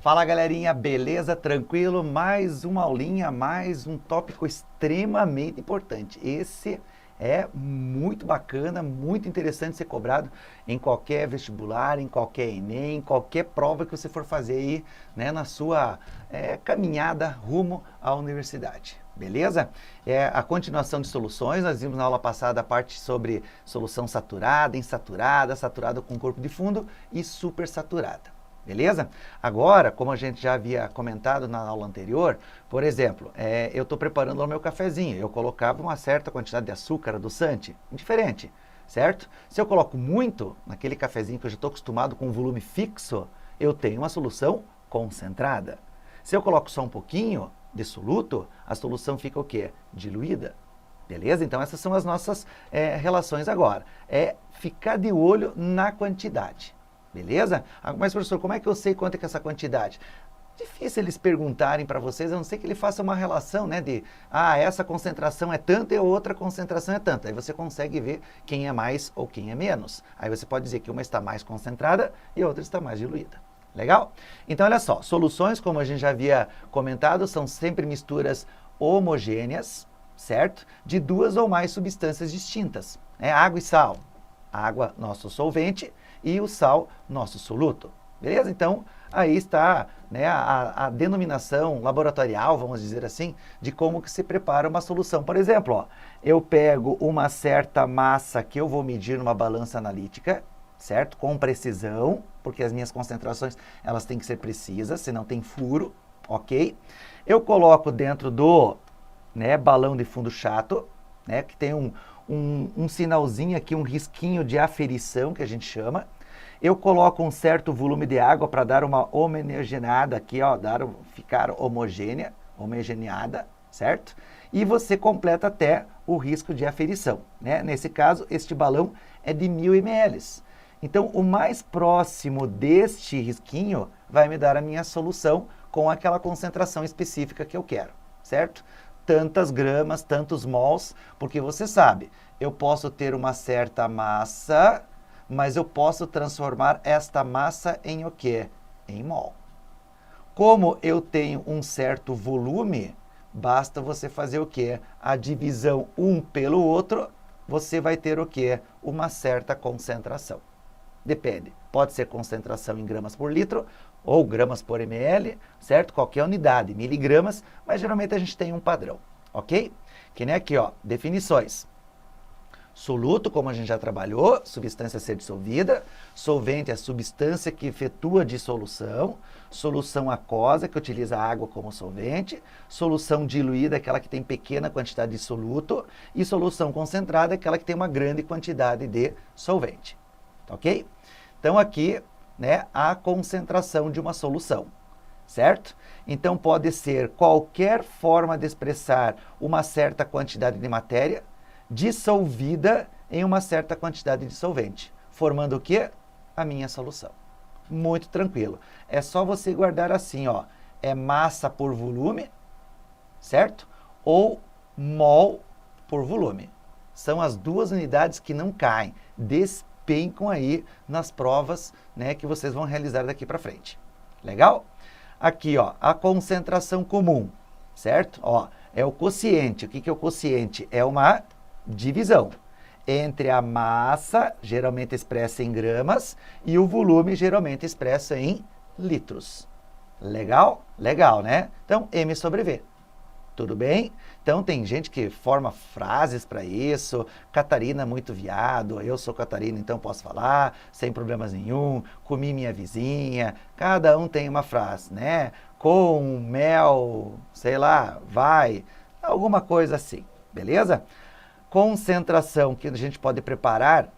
Fala galerinha, beleza? Tranquilo? Mais uma aulinha, mais um tópico extremamente importante. Esse é muito bacana, muito interessante ser cobrado em qualquer vestibular, em qualquer Enem, em qualquer prova que você for fazer aí, né, na sua caminhada rumo à universidade. Beleza? É a continuação de soluções. Nós vimos na aula passada a parte sobre solução saturada, insaturada, saturada com corpo de fundo e supersaturada. Beleza? Agora, como a gente já havia comentado na aula anterior, por exemplo, eu estou preparando o meu cafezinho, eu colocava uma certa quantidade de açúcar adoçante, indiferente, certo? Se eu coloco muito naquele cafezinho que eu já estou acostumado com um volume fixo, eu tenho uma solução concentrada. Se eu coloco só um pouquinho de soluto, a solução fica o quê? Diluída. Beleza? Então essas são as nossas relações agora. É ficar de olho na quantidade. Beleza? Mas, professor, como é que eu sei quanto é que é essa quantidade? Difícil eles perguntarem para vocês, a não ser que ele faça uma relação, né, de, essa concentração é tanta e a outra concentração é tanta. Aí você consegue ver quem é mais ou quem é menos. Aí você pode dizer que uma está mais concentrada e a outra está mais diluída. Legal? Então, olha só, soluções, como a gente já havia comentado, são sempre misturas homogêneas, certo? De duas ou mais substâncias distintas, né? Água e sal. Água, nosso solvente, e o sal, nosso soluto. Beleza? Então, aí está, né, a denominação laboratorial, vamos dizer assim, de como que se prepara uma solução. Por exemplo, ó, eu pego uma certa massa que eu vou medir numa balança analítica, certo? Com precisão, porque as minhas concentrações, elas têm que ser precisas, senão tem furo, ok? Eu coloco dentro do, né, balão de fundo chato, né, que tem um sinalzinho aqui, um risquinho de aferição, que a gente chama. Eu coloco um certo volume de água para dar uma homogeneada aqui, ó, ficar homogeneada, certo? E você completa até o risco de aferição, né? Nesse caso, este balão é de 1000 ml. Então, o mais próximo deste risquinho vai me dar a minha solução com aquela concentração específica que eu quero, certo? Tantas gramas, tantos mols, porque você sabe, eu posso ter uma certa massa, mas eu posso transformar esta massa em o quê? Em mol. Como eu tenho um certo volume, basta você fazer o quê? A divisão um pelo outro, você vai ter o quê? Uma certa concentração. Depende, pode ser concentração em gramas por litro ou gramas por ml, certo? Qualquer unidade, miligramas, mas geralmente a gente tem um padrão, ok? Que nem aqui, ó, definições. Soluto, como a gente já trabalhou, substância a ser dissolvida. Solvente é a substância que efetua dissolução. Solução aquosa, que utiliza a água como solvente. Solução diluída, aquela que tem pequena quantidade de soluto. E solução concentrada, aquela que tem uma grande quantidade de solvente. Ok? Então, aqui, né, a concentração de uma solução, certo? Então, pode ser qualquer forma de expressar uma certa quantidade de matéria dissolvida em uma certa quantidade de solvente, formando o quê? A minha solução. Muito tranquilo. É só você guardar assim, ó, é massa por volume, certo? Ou mol por volume. São as duas unidades que não caem, despencam aí nas provas, né, que vocês vão realizar daqui para frente. Legal? Aqui, ó, a concentração comum, certo? Ó, é o quociente. O que é o quociente? É uma divisão entre a massa, geralmente expressa em gramas, e o volume, geralmente expresso em litros. Legal? Legal, né? Então, M sobre V. Tudo bem? Então, tem gente que forma frases para isso. Catarina, muito viado. Eu sou Catarina, então posso falar, sem problemas nenhum. Comi minha vizinha. Cada um tem uma frase, né? Com mel, sei lá, vai. Alguma coisa assim, beleza? Concentração que a gente pode preparar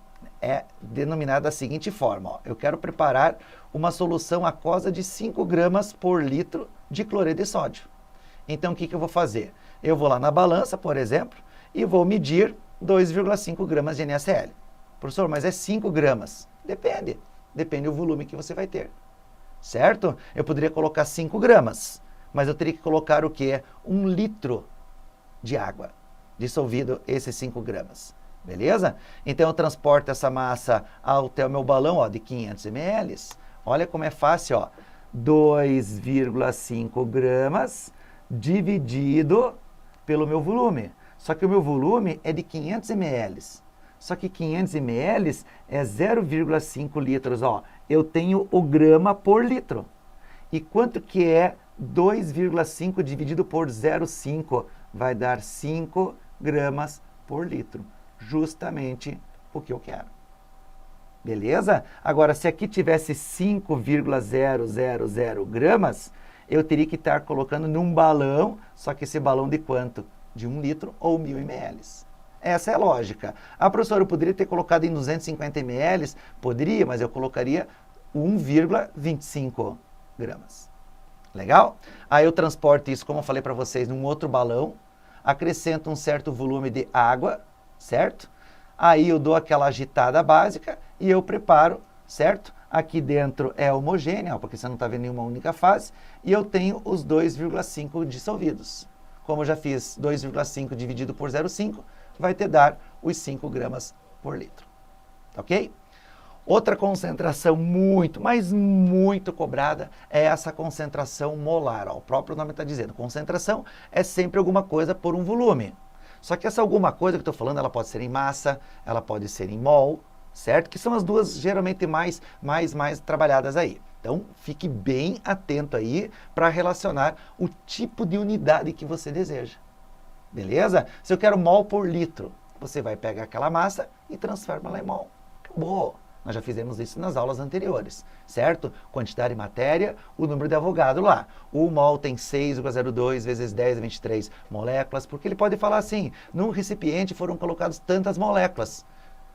é denominada da seguinte forma. Ó. Eu quero preparar uma solução aquosa de 5 gramas por litro de cloreto de sódio. Então, o que eu vou fazer? Eu vou lá na balança, por exemplo, e vou medir 2,5 gramas de NaCl. Professor, mas é 5 gramas. Depende. Depende do volume que você vai ter. Certo? Eu poderia colocar 5 gramas, mas eu teria que colocar o quê? 1 litro de água dissolvido esses 5 gramas. Beleza? Então, eu transporto essa massa até o meu balão, ó, de 500 ml. Olha como é fácil, ó. 2,5 gramas dividido pelo meu volume. Só que o meu volume é de 500 ml. Só que 500 ml é 0,5 litros. Ó, eu tenho o grama por litro. E quanto que é 2,5 dividido por 0,5? Vai dar 5 gramas por litro. Justamente o que eu quero. Beleza? Agora, se aqui tivesse 5,000 gramas, eu teria que estar colocando num balão, só que esse balão de quanto? De 1 litro ou 1.000 ml. Essa é a lógica. Ah, professor, eu poderia ter colocado em 250 ml? Poderia, mas eu colocaria 1,25 gramas. Legal? Aí eu transporto isso, como eu falei para vocês, num outro balão, acrescento um certo volume de água, certo? Aí eu dou aquela agitada básica e eu preparo, certo? Aqui dentro é homogêneo, porque você não está vendo nenhuma única fase, e eu tenho os 2,5 dissolvidos. Como eu já fiz 2,5 dividido por 0,5, vai te dar os 5 gramas por litro. Ok? Outra concentração muito, mas muito cobrada é essa concentração molar. Ó, o próprio nome está dizendo, concentração é sempre alguma coisa por um volume. Só que essa alguma coisa que eu estou falando, ela pode ser em massa, ela pode ser em mol, certo? Que são as duas geralmente mais trabalhadas aí. Então, fique bem atento aí para relacionar o tipo de unidade que você deseja. Beleza? Se eu quero mol por litro, você vai pegar aquela massa e transforma ela em mol. Acabou! Nós já fizemos isso nas aulas anteriores, certo? Quantidade de matéria, o número de Avogadro lá. O mol tem 6,02 vezes 10 a 23 moléculas, porque ele pode falar assim, num recipiente foram colocadas tantas moléculas.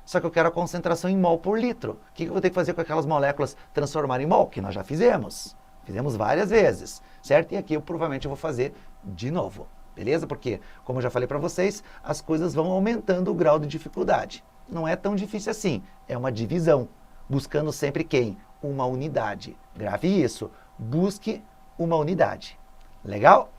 Só que eu quero a concentração em mol por litro. O que eu vou ter que fazer com aquelas moléculas transformar em mol? Que nós já fizemos. Fizemos várias vezes, certo? E aqui eu provavelmente vou fazer de novo, beleza? Porque, como eu já falei para vocês, as coisas vão aumentando o grau de dificuldade. Não é tão difícil assim, é uma divisão, buscando sempre quem? Uma unidade. Grave isso, busque uma unidade. Legal?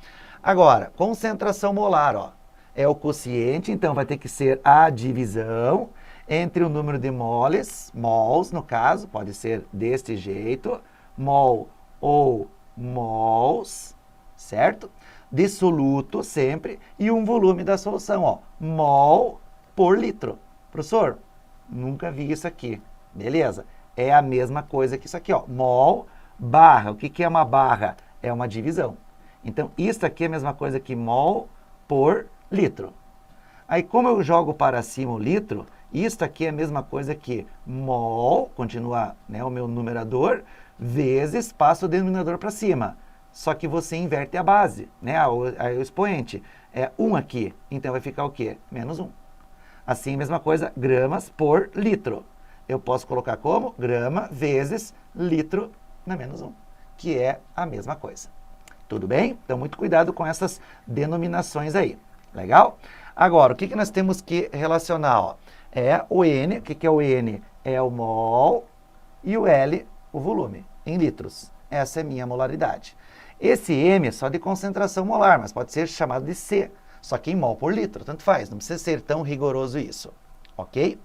Agora, concentração molar, ó, é o quociente, então vai ter que ser a divisão entre o número de moles, mols no caso, pode ser deste jeito, mol ou mols, certo? Dissoluto sempre, e um volume da solução, ó, mol por litro. Professor, nunca vi isso aqui. Beleza? É a mesma coisa que isso aqui, ó. Mol barra. O que é uma barra? É uma divisão. Então, isso aqui é a mesma coisa que mol por litro. Aí, como eu jogo para cima o litro, isso aqui é a mesma coisa que mol, continua, né, o meu numerador, vezes passo o denominador para cima. Só que você inverte a base, né, o expoente. É 1 aqui, então vai ficar o quê? Menos 1. Assim, mesma coisa, gramas por litro. Eu posso colocar como? Grama vezes litro na menos 1, que é a mesma coisa. Tudo bem? Então, muito cuidado com essas denominações aí. Legal? Agora, o que nós temos que relacionar? Ó? É o N. O que é o N? É o mol e o L, o volume, em litros. Essa é a minha molaridade. Esse M é só de concentração molar, mas pode ser chamado de C. Só que em mol por litro, tanto faz, não precisa ser tão rigoroso isso, ok?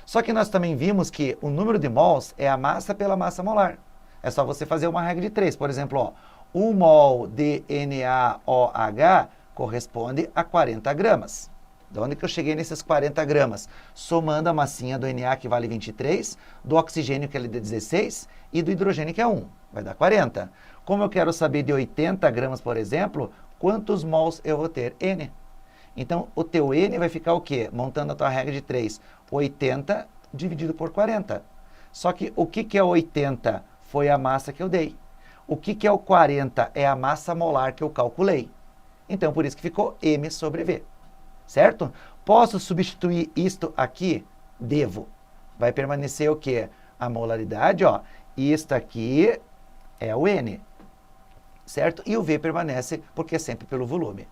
Só que nós também vimos que o número de mols é a massa pela massa molar. É só você fazer uma regra de 3, por exemplo, ó, 1 mol de NaOH corresponde a 40 gramas. De onde que eu cheguei nesses 40 gramas? Somando a massinha do Na, que vale 23, do oxigênio, que é de 16, e do hidrogênio, que é 1. Vai dar 40. Como eu quero saber de 80 gramas, por exemplo, quantos mols eu vou ter? N. Então, o teu N vai ficar o quê? Montando a tua regra de 3, 80 dividido por 40. Só que o que é 80? Foi a massa que eu dei. O que é o 40? É a massa molar que eu calculei. Então, por isso que ficou M sobre V. Certo? Posso substituir isto aqui? Devo. Vai permanecer o quê? A molaridade, ó. Isto aqui é o N. Certo? E o V permanece porque é sempre pelo volume.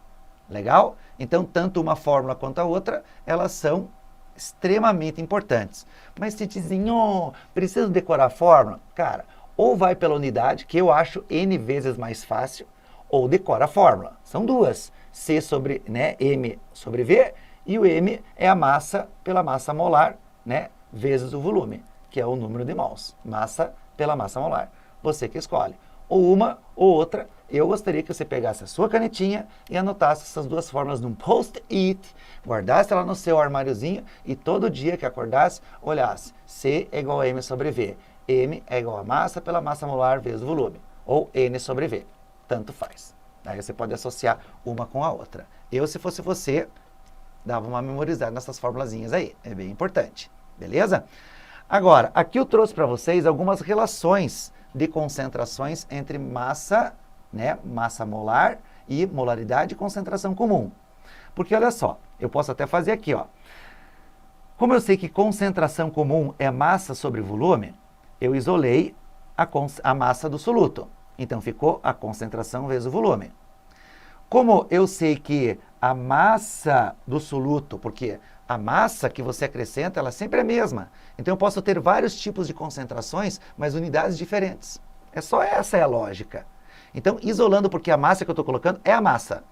Legal? Então, tanto uma fórmula quanto a outra, elas são extremamente importantes. Mas se dizem, oh, preciso decorar a fórmula? Cara, ou vai pela unidade, que eu acho N vezes mais fácil, ou decora a fórmula. São duas. C sobre, né, M sobre V, e o M é a massa pela massa molar, né, vezes o volume, que é o número de mols. Massa pela massa molar. Você que escolhe. ou uma ou outra, eu gostaria que você pegasse a sua canetinha e anotasse essas duas fórmulas num post-it, guardasse ela no seu armáriozinho e todo dia que acordasse, olhasse C é igual a M sobre V. M é igual a massa pela massa molar vezes o volume, ou N sobre V. Tanto faz. Aí você pode associar uma com a outra. Eu, se fosse você, dava uma memorizada nessas formulazinhas aí. É bem importante. Beleza? Agora, aqui eu trouxe para vocês algumas relações de concentrações entre massa, né, massa molar e molaridade e concentração comum. Porque olha só, eu posso até fazer aqui, ó. Como eu sei que concentração comum é massa sobre volume, eu isolei a massa do soluto. Então ficou a concentração vezes o volume. Como eu sei que a massa do soluto, porque a massa que você acrescenta, ela sempre é a mesma. Então eu posso ter vários tipos de concentrações, mas unidades diferentes. É só essa é a lógica. Então, isolando, porque a massa que eu estou colocando é a massa.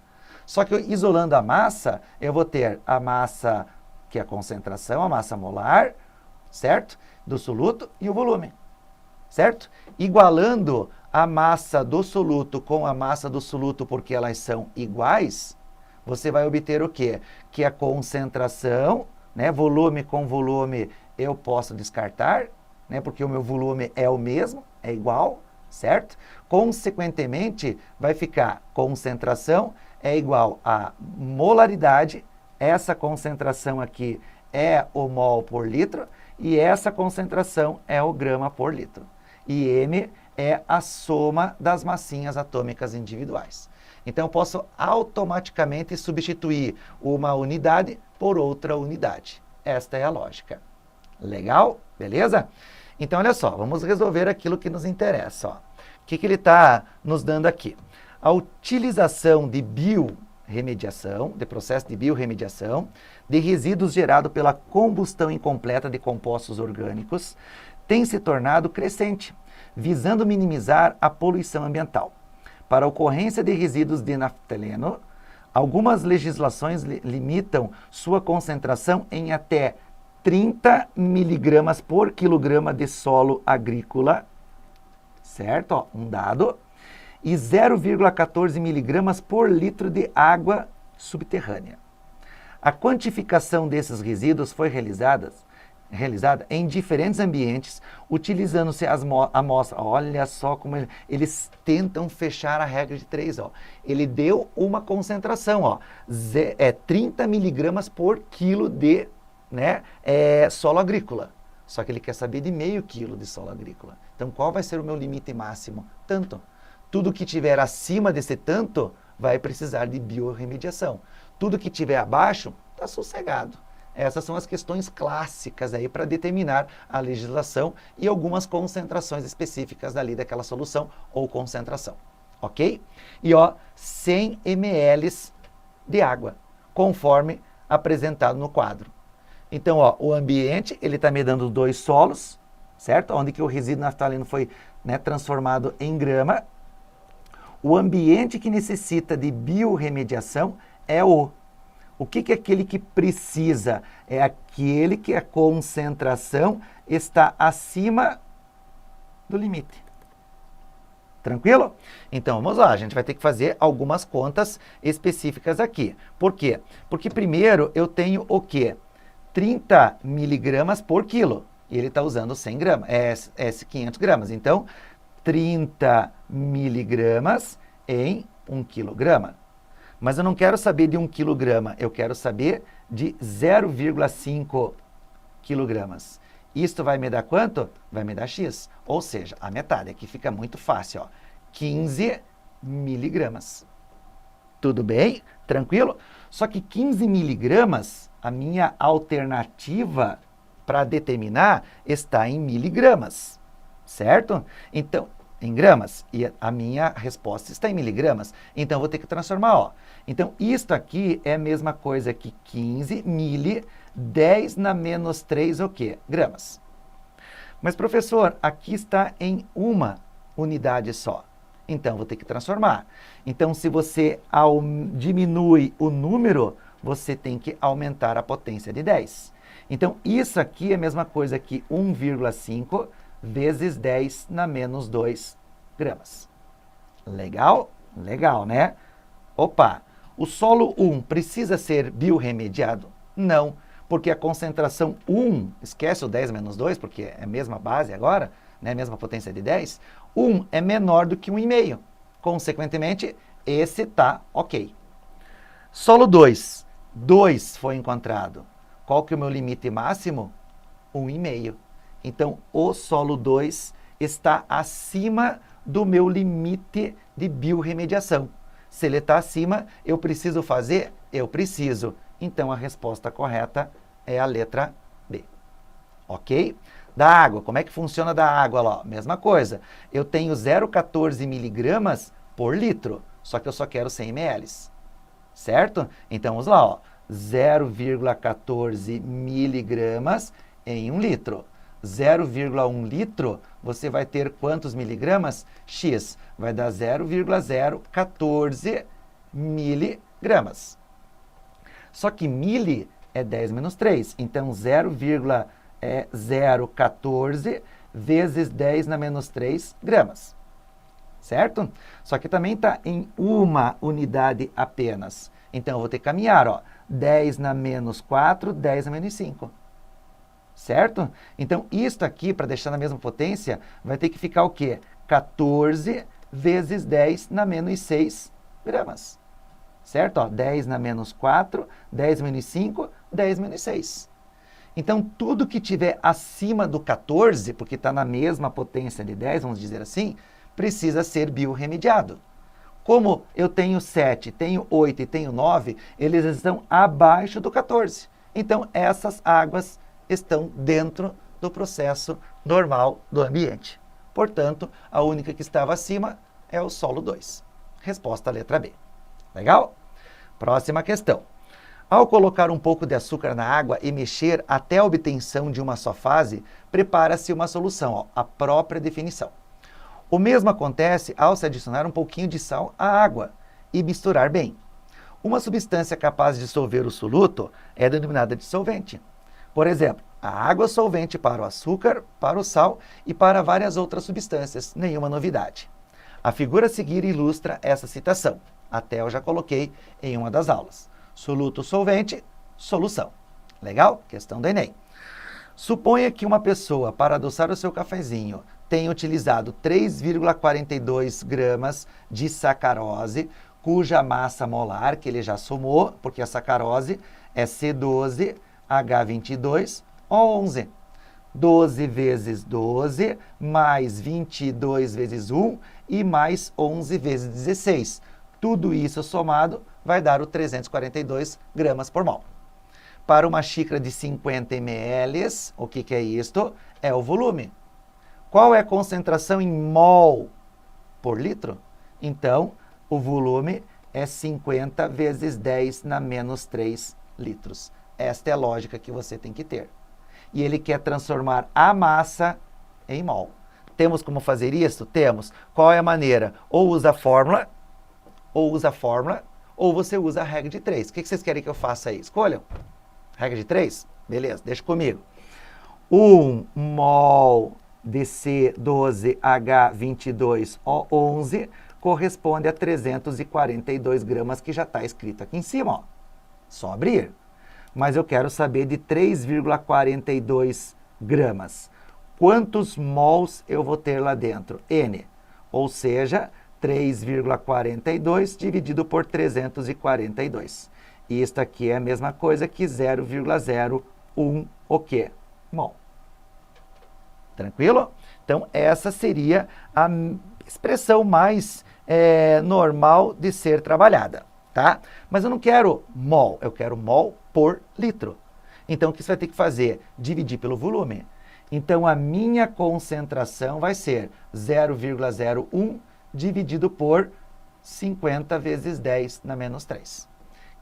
Só que isolando a massa, eu vou ter a massa, que é a concentração, a massa molar, certo? Do soluto e o volume, certo? Igualando a massa do soluto com a massa do soluto, porque elas são iguais, você vai obter o quê? Que a concentração, né, volume com volume, eu posso descartar, né, porque o meu volume é o mesmo, é igual, certo? Consequentemente, vai ficar concentração é igual a molaridade, essa concentração aqui é o mol por litro, e essa concentração é o grama por litro. E M é a soma das massinhas atômicas individuais. Então, eu posso automaticamente substituir uma unidade por outra unidade. Esta é a lógica. Legal? Beleza? Então, olha só, vamos resolver aquilo que nos interessa. Ó. O que ele está nos dando aqui? A utilização de biorremediação, de processo de biorremediação, de resíduos gerados pela combustão incompleta de compostos orgânicos, tem se tornado crescente, visando minimizar a poluição ambiental. Para a ocorrência de resíduos de naftaleno, algumas legislações limitam sua concentração em até 30 miligramas por quilograma de solo agrícola, certo? Ó, um dado. E 0,14 miligramas por litro de água subterrânea. A quantificação desses resíduos foi realizada em diferentes ambientes, utilizando-se as amostras. Olha só como eles tentam fechar a regra de 3. Ó. Ele deu uma concentração, ó, 30 miligramas por quilo de solo agrícola. Só que ele quer saber de meio quilo de solo agrícola. Então, qual vai ser o meu limite máximo? Tanto. Tudo que tiver acima desse tanto vai precisar de biorremediação. Tudo que tiver abaixo está sossegado. Essas são as questões clássicas aí para determinar a legislação e algumas concentrações específicas dali daquela solução ou concentração, ok? E ó, 100 ml de água, conforme apresentado no quadro. Então, ó, o ambiente, ele está me dando 2 solos, certo? Onde que o resíduo naftaleno foi transformado em grama. O ambiente que necessita de biorremediação é o que é aquele que precisa? É aquele que a concentração está acima do limite. Tranquilo? Então, vamos lá. A gente vai ter que fazer algumas contas específicas aqui. Por quê? Porque primeiro eu tenho o quê? 30 miligramas por quilo. E ele está usando 100 gramas, 500 gramas. Então, 30 miligramas em 1 quilograma. Mas eu não quero saber de 1 quilograma, eu quero saber de 0,5 quilogramas. Isto vai me dar quanto? Vai me dar X. Ou seja, a metade. Aqui fica muito fácil, ó. 15 miligramas. Tudo bem? Tranquilo? Só que 15 miligramas, a minha alternativa para determinar está em miligramas. Certo? Então, em gramas, e a minha resposta está em miligramas, então eu vou ter que transformar, ó. Então, isto aqui é a mesma coisa que 15 10 na menos 3, o quê? Gramas. Mas, professor, aqui está em uma unidade só. Então, eu vou ter que transformar. Então, se você diminui o número, você tem que aumentar a potência de 10. Então, isso aqui é a mesma coisa que 1,5 vezes 10 na menos 2 gramas. Legal? Legal, né? Opa, o solo 1 precisa ser biorremediado? Não, porque a concentração 1, esquece o 10 menos 2, porque é a mesma base agora, né, mesma potência de 10, 1 é menor do que 1,5. Consequentemente, esse está ok. Solo 2, 2 foi encontrado. Qual que é o meu limite máximo? 1,5. Então, o solo 2 está acima do meu limite de biorremediação. Se ele está acima, eu preciso fazer? Eu preciso. Então, a resposta correta é a letra B. Ok? Da água, como é que funciona da água lá? Mesma coisa. Eu tenho 0,14 miligramas por litro, só que eu só quero 100 ml. Certo? Então, vamos lá, ó. 0,14 miligramas em 1 litro. 0,1 litro, você vai ter quantos miligramas? X. Vai dar 0,014 miligramas. Só que mili é 10 menos 3. Então, 0,014 vezes 10 na menos 3 gramas. Certo? Só que também está em uma unidade apenas. Então, eu vou ter que caminhar, ó. 10 na menos 4, 10 na menos 5. Certo? Então, isto aqui, para deixar na mesma potência, vai ter que ficar o quê? 14 vezes 10 na menos 6 gramas. Certo? Ó, 10 na menos 4, 10 menos 5, 10 menos 6. Então, tudo que tiver acima do 14, porque está na mesma potência de 10, vamos dizer assim, precisa ser biorremediado. Como eu tenho 7, tenho 8 e tenho 9, eles estão abaixo do 14. Então, essas águas estão dentro do processo normal do ambiente. Portanto, a única que estava acima é o solo 2. Resposta letra B. Legal? Próxima questão. Ao colocar um pouco de açúcar na água e mexer até a obtenção de uma só fase, prepara-se uma solução, ó, a própria definição. O mesmo acontece ao se adicionar um pouquinho de sal à água e misturar bem. Uma substância capaz de dissolver o soluto é denominada dissolvente. Por exemplo, a água solvente para o açúcar, para o sal e para várias outras substâncias, nenhuma novidade. A figura a seguir ilustra essa citação. Até eu já coloquei em uma das aulas. Soluto solvente, solução. Legal? Questão do Enem. Suponha que uma pessoa, para adoçar o seu cafezinho, tenha utilizado 3,42 gramas de sacarose, cuja massa molar, que ele já somou, porque a sacarose é C12H22O11. 12 vezes 12, mais 22 vezes 1 e mais 11 vezes 16. Tudo isso somado vai dar o 342 gramas por mol. Para uma xícara de 50 ml, o que é isto? É o volume. Qual é a concentração em mol por litro? Então, o volume é 50 vezes 10 na menos 3 litros. Esta é a lógica que você tem que ter. E ele quer transformar a massa em mol. Temos como fazer isso? Temos. Qual é a maneira? Ou usa a fórmula, ou você usa a regra de 3. O que vocês querem que eu faça aí? Escolham. Regra de 3? Beleza, deixa comigo. 1 mol de C12H22O11 corresponde a 342 gramas, que já está escrito aqui em cima. Ó. Só abrir. Mas eu quero saber de 3,42 gramas. Quantos mols eu vou ter lá dentro? N. Ou seja, 3,42 dividido por 342. E isto aqui é a mesma coisa que 0,01 o quê? Mol. Tranquilo? Então, essa seria a expressão mais normal de ser trabalhada, tá? Mas eu não quero mol, eu quero mol por litro. Então, o que você vai ter que fazer? Dividir pelo volume. Então, a minha concentração vai ser 0,01 dividido por 50 vezes 10 na menos 3.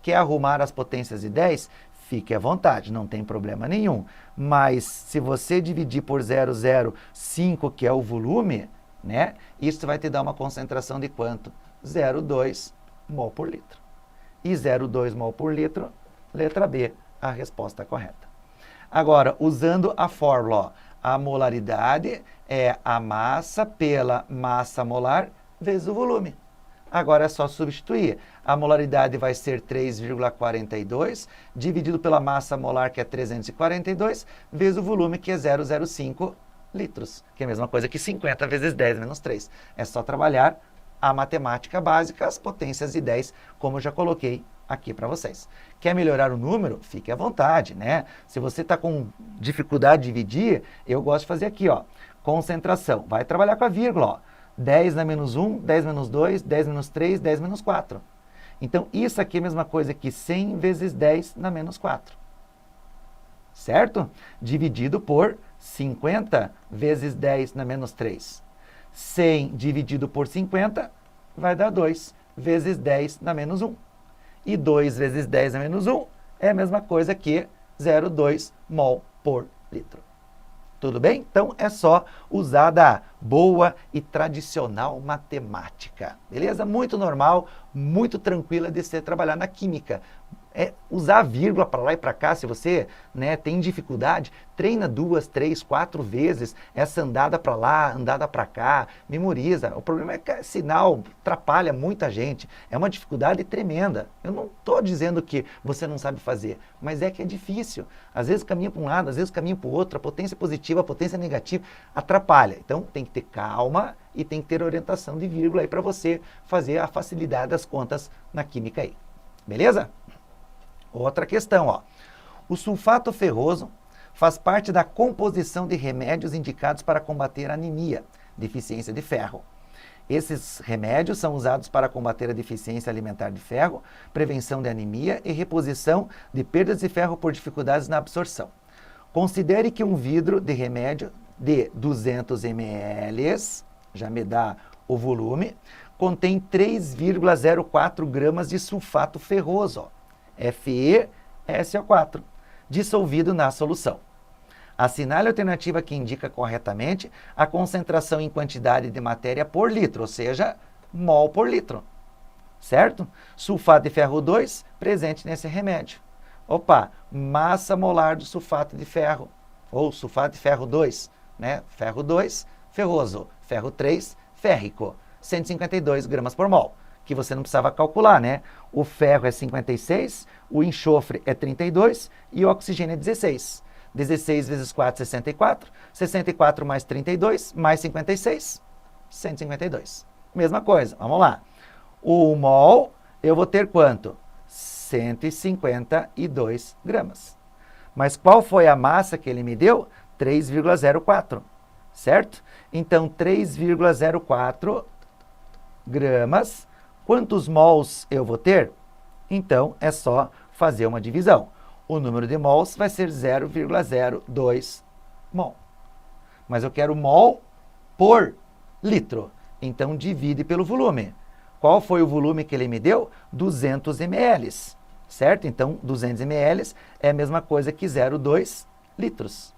Quer arrumar as potências de 10? Fique à vontade, não tem problema nenhum. Mas se você dividir por 0,05, que é o volume, né? Isso vai te dar uma concentração de quanto? 0,2 mol por litro. E 0,2 mol por litro, letra B, a resposta correta. Agora, usando a fórmula, ó, a molaridade é a massa pela massa molar vezes o volume. Agora é só substituir. A molaridade vai ser 3,42, dividido pela massa molar, que é 342, vezes o volume, que é 0,05 litros, que é a mesma coisa que 50 vezes 10 menos 3. É só trabalhar a matemática básica, as potências de 10, como eu já coloquei aqui para vocês. Quer melhorar o número? Fique à vontade, né? Se você está com dificuldade de dividir, eu gosto de fazer aqui, ó, concentração. Vai trabalhar com a vírgula, ó. 10 na menos 1, 10 menos 2, 10 menos 3, 10 menos 4. Então, isso aqui é a mesma coisa que 100 vezes 10 na menos 4. Certo? Dividido por 50 vezes 10 na menos 3. 100 dividido por 50 vai dar 2 vezes 10 na menos 1. E 2 vezes 10 na menos 1 é a mesma coisa que 0,2 mol por litro. Tudo bem? Então, é só usar da boa e tradicional matemática. Beleza? Muito normal, muito tranquila de você trabalhar na química. É usar a vírgula para lá e para cá, se você, né, tem dificuldade, treina 2, 3, 4 vezes essa andada para lá, andada para cá, memoriza. O problema é que sinal atrapalha muita gente, é uma dificuldade tremenda. Eu não estou dizendo que você não sabe fazer, mas é que é difícil. Às vezes caminha para um lado, às vezes caminha para o outro, a potência positiva, a potência negativa, atrapalha. Então tem que ter calma e tem que ter orientação de vírgula aí para você fazer a facilidade das contas na química aí. Beleza? Outra questão, ó. O sulfato ferroso faz parte da composição de remédios indicados para combater a anemia, deficiência de ferro. Esses remédios são usados para combater a deficiência alimentar de ferro, prevenção de anemia e reposição de perdas de ferro por dificuldades na absorção. Considere que um vidro de remédio de 200 ml, já me dá o volume, contém 3,04 gramas de sulfato ferroso, ó. FeSO4, dissolvido na solução. Assinale a alternativa que indica corretamente a concentração em quantidade de matéria por litro, ou seja, mol por litro. Certo? Sulfato de ferro 2, presente nesse remédio. Opa, massa molar do sulfato de ferro, ou sulfato de ferro 2, né? Ferro 2, ferroso. Ferro 3, férrico. 152 gramas por mol. Que você não precisava calcular, né? O ferro é 56, o enxofre é 32 e o oxigênio é 16. 16 vezes 4, 64. 64 mais 32, mais 56, 152. Mesma coisa, vamos lá. O mol, eu vou ter quanto? 152 gramas. Mas qual foi a massa que ele me deu? 3,04, certo? Então, 3,04 gramas. Quantos mols eu vou ter? Então, é só fazer uma divisão. O número de mols vai ser 0,02 mol. Mas eu quero mol por litro. Então, divide pelo volume. Qual foi o volume que ele me deu? 200 ml. Certo? Então, 200 ml é a mesma coisa que 0,2 litros.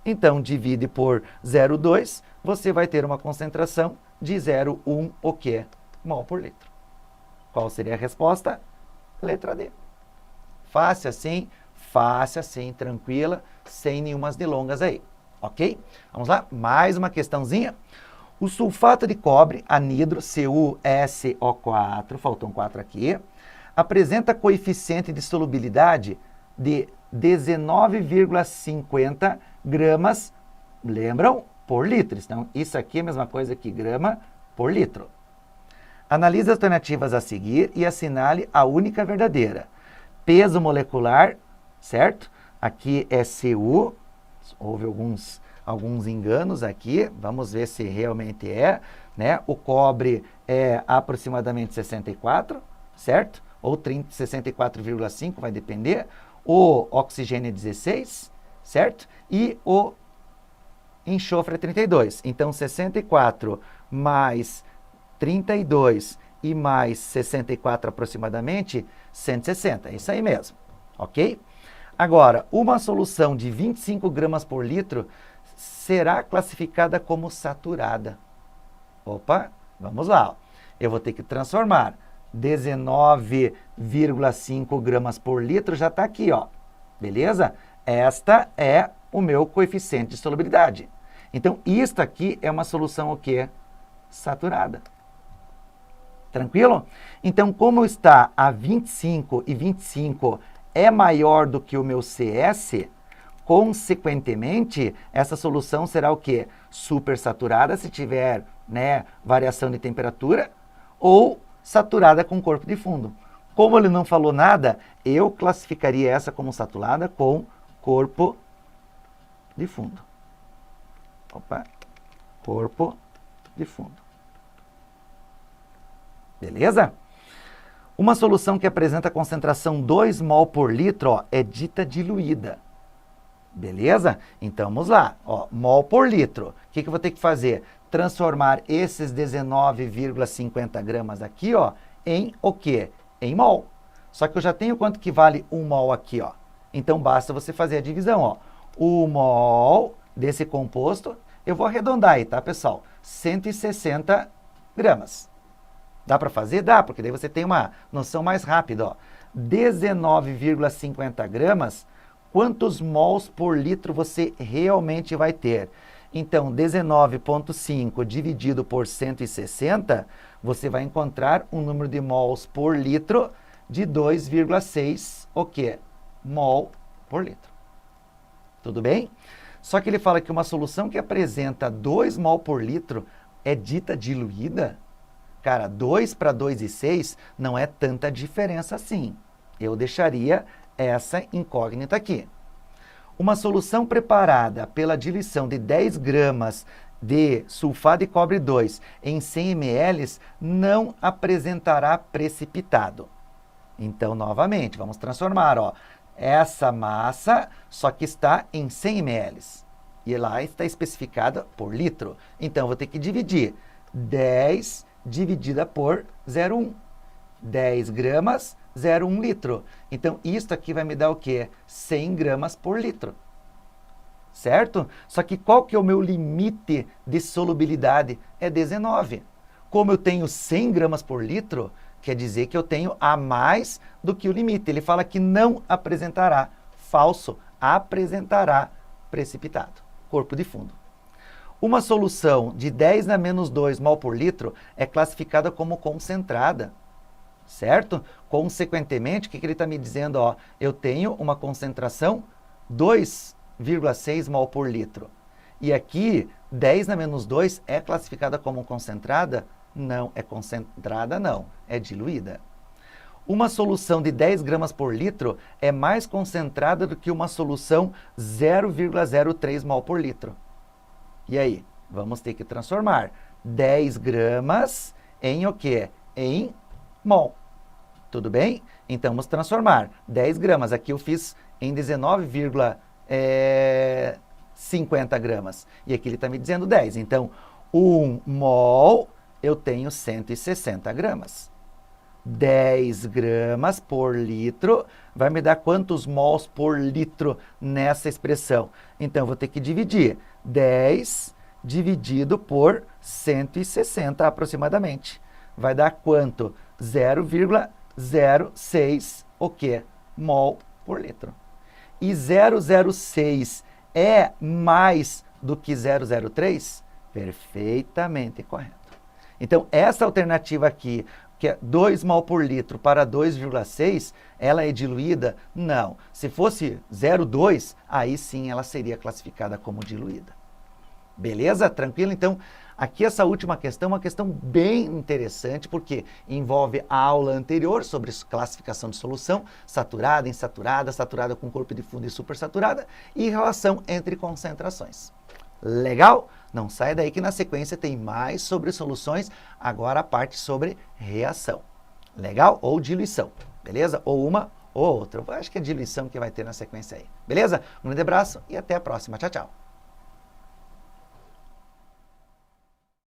Então, divide por 0,2, você vai ter uma concentração de 0,1 o quê? Mol por litro. Qual seria a resposta? Letra D. Fácil assim, tranquila, sem nenhumas delongas aí, ok? Vamos lá, mais uma questãozinha. O sulfato de cobre, anidro, CuSO4, faltam 4 aqui, apresenta coeficiente de solubilidade de 19,50 gramas, lembram? Por litro. Então, isso aqui é a mesma coisa que grama por litro. Analise as alternativas a seguir e assinale a única verdadeira. Peso molecular, certo? Aqui é Cu, houve alguns enganos aqui, vamos ver se realmente é, né? O cobre é aproximadamente 64, certo? Ou 64,5, vai depender. O oxigênio é 16, certo? E o enxofre é 32. Então, 64 mais 32 e mais 64 aproximadamente, 160. É isso aí mesmo, ok? Agora, uma solução de 25 gramas por litro será classificada como saturada. Opa, vamos lá. Ó. Eu vou ter que transformar. 19,5 gramas por litro já está aqui, ó. Beleza? Esta é o meu coeficiente de solubilidade. Então, isto aqui é uma solução o quê? Saturada. Tranquilo? Então, como está a 25 e 25 é maior do que o meu CS, consequentemente, essa solução será o quê? Supersaturada se tiver, né, variação de temperatura, ou saturada com corpo de fundo. Como ele não falou nada, eu classificaria essa como saturada com corpo de fundo. Opa, corpo de fundo. Beleza? Uma solução que apresenta concentração 2 mol por litro, ó, é dita diluída. Beleza? Então, vamos lá. Ó, mol por litro. O que eu vou ter que fazer? Transformar esses 19,50 gramas aqui, ó, em o quê? Em mol. Só que eu já tenho quanto que vale 1 mol aqui, ó. Então, basta você fazer a divisão, ó. 1 mol desse composto, eu vou arredondar aí, tá, pessoal? 160 gramas. Dá para fazer? Dá, porque daí você tem uma noção mais rápida, ó. 19,50 gramas, quantos mols por litro você realmente vai ter? Então, 19,5 dividido por 160, você vai encontrar um número de mols por litro de 2,6, o quê? Mol por litro. Tudo bem? Só que ele fala que uma solução que apresenta 2 mol por litro é dita diluída. Cara, 2 para 2,6 não é tanta diferença assim. Eu deixaria essa incógnita aqui. Uma solução preparada pela diluição de 10 gramas de sulfato de cobre 2 em 100 ml não apresentará precipitado. Então, novamente, vamos transformar, ó, essa massa, só que está em 100 ml. E lá está especificada por litro. Então, eu vou ter que dividir 10 dividida por 0,1. 10 gramas, 0,1 litro. Então, isto aqui vai me dar o quê? 100 gramas por litro. Certo? Só que qual que é o meu limite de solubilidade? É 19. Como eu tenho 100 gramas por litro, quer dizer que eu tenho a mais do que o limite. Ele fala que não apresentará, falso, apresentará precipitado, corpo de fundo. Uma solução de 10 na menos 2 mol por litro é classificada como concentrada, certo? Consequentemente, o que ele está me dizendo? Ó, eu tenho uma concentração 2,6 mol por litro. E aqui, 10 na menos 2 é classificada como concentrada? Não, é concentrada não, é diluída. Uma solução de 10 gramas por litro é mais concentrada do que uma solução 0,03 mol por litro. E aí? Vamos ter que transformar 10 gramas em o quê? Em mol. Tudo bem? Então, vamos transformar 10 gramas. Aqui eu fiz em 19,50 gramas. E aqui ele está me dizendo 10. Então, 1 mol, eu tenho 160 gramas. 10 gramas por litro vai me dar quantos mols por litro nessa expressão? Então, eu vou ter que dividir 10 dividido por 160 aproximadamente. Vai dar quanto? 0,06 o quê? Mol por litro. E 0,06 é mais do que 0,03? Perfeitamente correto. Então, essa alternativa aqui, que é 2 mol por litro para 2,6, ela é diluída? Não. Se fosse 0,2, aí sim ela seria classificada como diluída. Beleza? Tranquilo? Então, aqui essa última questão é uma questão bem interessante, porque envolve a aula anterior sobre classificação de solução, saturada, insaturada, saturada com corpo de fundo e supersaturada, e relação entre concentrações. Legal? Não sai daí que na sequência tem mais sobre soluções, agora a parte sobre reação. Legal? Ou diluição, beleza? Ou uma ou outra. Eu acho que é diluição que vai ter na sequência aí. Beleza? Um grande abraço e até a próxima. Tchau, tchau.